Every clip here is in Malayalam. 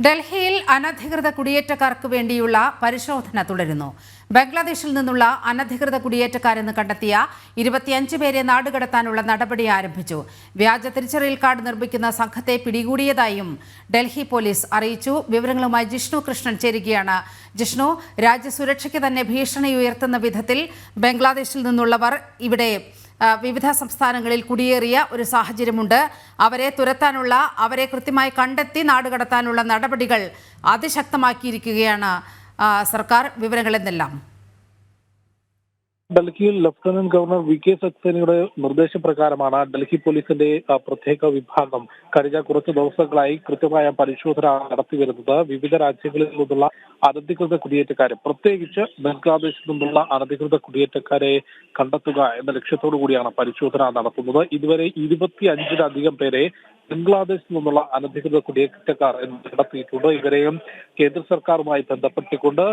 ഡൽഹിയിൽ അനധികൃത കുടിയേറ്റക്കാർക്ക് വേണ്ടിയുള്ള പരിശോധന തുടരുന്നു. ബംഗ്ലാദേശിൽ നിന്നുള്ള അനധികൃത കുടിയേറ്റക്കാരെന്ന് കണ്ടെത്തിയ 25 പേരെ നാടുകടത്താനുള്ള നടപടി ആരംഭിച്ചു. വ്യാജ തിരിച്ചറിയൽ കാർഡ് നിർമ്മിക്കുന്ന സംഘത്തെ പിടികൂടിയതായും ഡൽഹി പോലീസ് അറിയിച്ചു. വിവരങ്ങളുമായി ജിഷ്ണു കൃഷ്ണൻ ചേരുകയാണ്. ജിഷ്ണു, രാജ്യസുരക്ഷയ്ക്ക് തന്നെ ഭീഷണി ഉയർത്തുന്ന വിധത്തിൽ ബംഗ്ലാദേശിൽ നിന്നുള്ളവർ ഇവിടെ വിവിധ സംസ്ഥാനങ്ങളിൽ കുടിയേറിയ ഒരു സാഹചര്യമുണ്ട്. അവരെ തുരത്താനുള്ള, അവരെ കൃത്യമായി കണ്ടെത്തി നാടുകടത്താനുള്ള നടപടികൾ അതിശക്തമാക്കിയിരിക്കുകയാണ് സർക്കാർ. വിവരങ്ങൾ എന്തെല്ലാം? ഡൽഹിയിൽ ലഫ്റ്റനന്റ് ഗവർണർ വി.കെ. സക്സേനയുടെ നിർദ്ദേശപ്രകാരമാണ് ഡൽഹി പോലീസിന്റെ പ്രത്യേക വിഭാഗം കഴിഞ്ഞ കുറച്ച് ദിവസങ്ങളായി കൃത്യമായ പരിശോധന നടത്തിവരുന്നത്. വിവിധ രാജ്യങ്ങളിൽ നിന്നുള്ള അനധികൃത കുടിയേറ്റക്കാരെ, പ്രത്യേകിച്ച് ബംഗ്ലാദേശിൽ നിന്നുള്ള അനധികൃത കുടിയേറ്റക്കാരെ കണ്ടെത്തുക എന്ന ലക്ഷ്യത്തോടു കൂടിയാണ് പരിശോധന നടത്തുന്നത്. ഇതുവരെ 25-ലധികം പേരെ ബംഗ്ലാദേശിൽ നിന്നുള്ള അനധികൃത കുടിയേറ്റക്കാർ കണ്ടെത്തിയിട്ടുണ്ട്. ഇവരെയും കേന്ദ്ര സർക്കാരുമായി ബന്ധപ്പെട്ടുകൊണ്ട്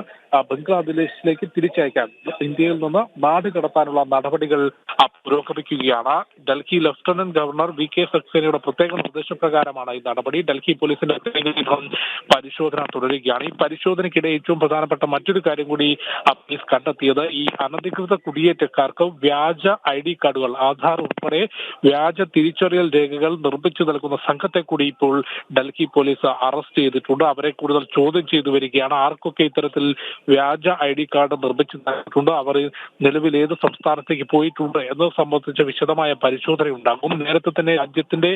ബംഗ്ലാദേശിലേക്ക് തിരിച്ചയക്കാൻ ഇന്ത്യയിൽ നിന്ന് നാട് കടത്താനുള്ള നടപടികൾ പുരോഗമിക്കുകയാണ്. Delhi lieutenant governor VK. സക്സേനയുടെ പ്രത്യേക നിർദ്ദേശപ്രകാരമാണ് ഈ നടപടി. ഡൽഹി പോലീസിന്റെ പരിശോധന തുടരുകയാണ്. ഈ പരിശോധനയ്ക്കിടെ ഏറ്റവും പ്രധാനപ്പെട്ട മറ്റൊരു കാര്യം കൂടി പോലീസ് കണ്ടെത്തിയത്, ഈ അനധികൃത കുടിയേറ്റക്കാർക്ക് വ്യാജ ID കാർഡുകൾ, ആധാർ ഉൾപ്പെടെ വ്യാജ തിരിച്ചറിയൽ രേഖകൾ നിർമ്മിച്ചു നൽകുന്ന സംഘത്തെ കൂടി ഇപ്പോൾ ഡൽഹി പോലീസ് അറസ്റ്റ് ചെയ്തിട്ടുണ്ട്. അവരെ കൂടുതൽ ചോദ്യം ചെയ്തു വരികയാണ്. ആർക്കൊക്കെ ഇത്തരത്തിൽ വ്യാജ ID കാർഡ് നിർമ്മിച്ചു നൽകിയിട്ടുണ്ട്, അവർ നിലവിൽ ഏത് സംസ്ഥാനത്തേക്ക് പോയിട്ടുണ്ട് എന്നത് സംബന്ധിച്ച വിശദമായ പരിശോധന ഉണ്ടാകും. നേരത്തെ തന്നെ രാജ്യത്തിന്റെ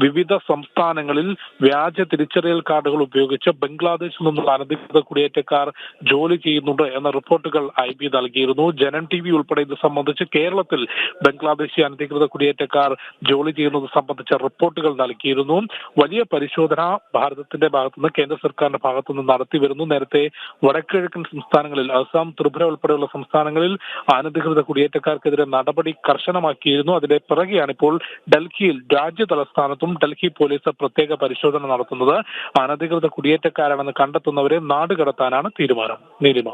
വിവിധ സംസ്ഥാനങ്ങളിൽ വ്യാജ തിരിച്ചറിയൽ കാർഡുകൾ ഉപയോഗിച്ച് ബംഗ്ലാദേശിൽ നിന്നുള്ള അനധികൃത കുടിയേറ്റക്കാർ ജോലി ചെയ്യുന്നുണ്ട് എന്ന റിപ്പോർട്ടുകൾ IB നൽകിയിരുന്നു. ജനൻ TV ഉൾപ്പെടെ ഇത് സംബന്ധിച്ച് കേരളത്തിൽ ബംഗ്ലാദേശി അനധികൃത കുടിയേറ്റക്കാർ ജോലി ചെയ്യുന്നത് സംബന്ധിച്ച റിപ്പോർട്ടുകൾ നൽകിയിരുന്നു. വലിയ പരിശോധന ഭാരതത്തിന്റെ ഭാഗത്തുനിന്ന്, കേന്ദ്ര സർക്കാരിന്റെ ഭാഗത്തുനിന്ന് നടത്തി വരുന്നു. നേരത്തെ വടക്കുകിഴക്കൻ സംസ്ഥാനങ്ങളിൽ, അസം, ത്രിപുര ഉൾപ്പെടെയുള്ള സംസ്ഥാനങ്ങളിൽ അനധികൃത കുടിയേറ്റക്കാർക്കെതിരെ നടപടി കർശനമാക്കിയിരുന്നു. അതിന്റെ പിറകെയാണ് ഇപ്പോൾ ഡൽഹിയിൽ രാജ്യ തലസ്ഥാനത്തും ഡൽഹി പോലീസ് പ്രത്യേക പരിശോധന നടത്തുന്നത്. അനധികൃത കുടിയേറ്റക്കാരാണെന്ന് കണ്ടെത്തുന്നവരെ നാട് കടത്താനാണ് തീരുമാനം. നീലിമ.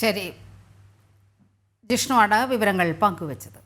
ശരി, ജിഷ്ണുവാണ് വിവരങ്ങൾ പങ്കുവച്ചത്.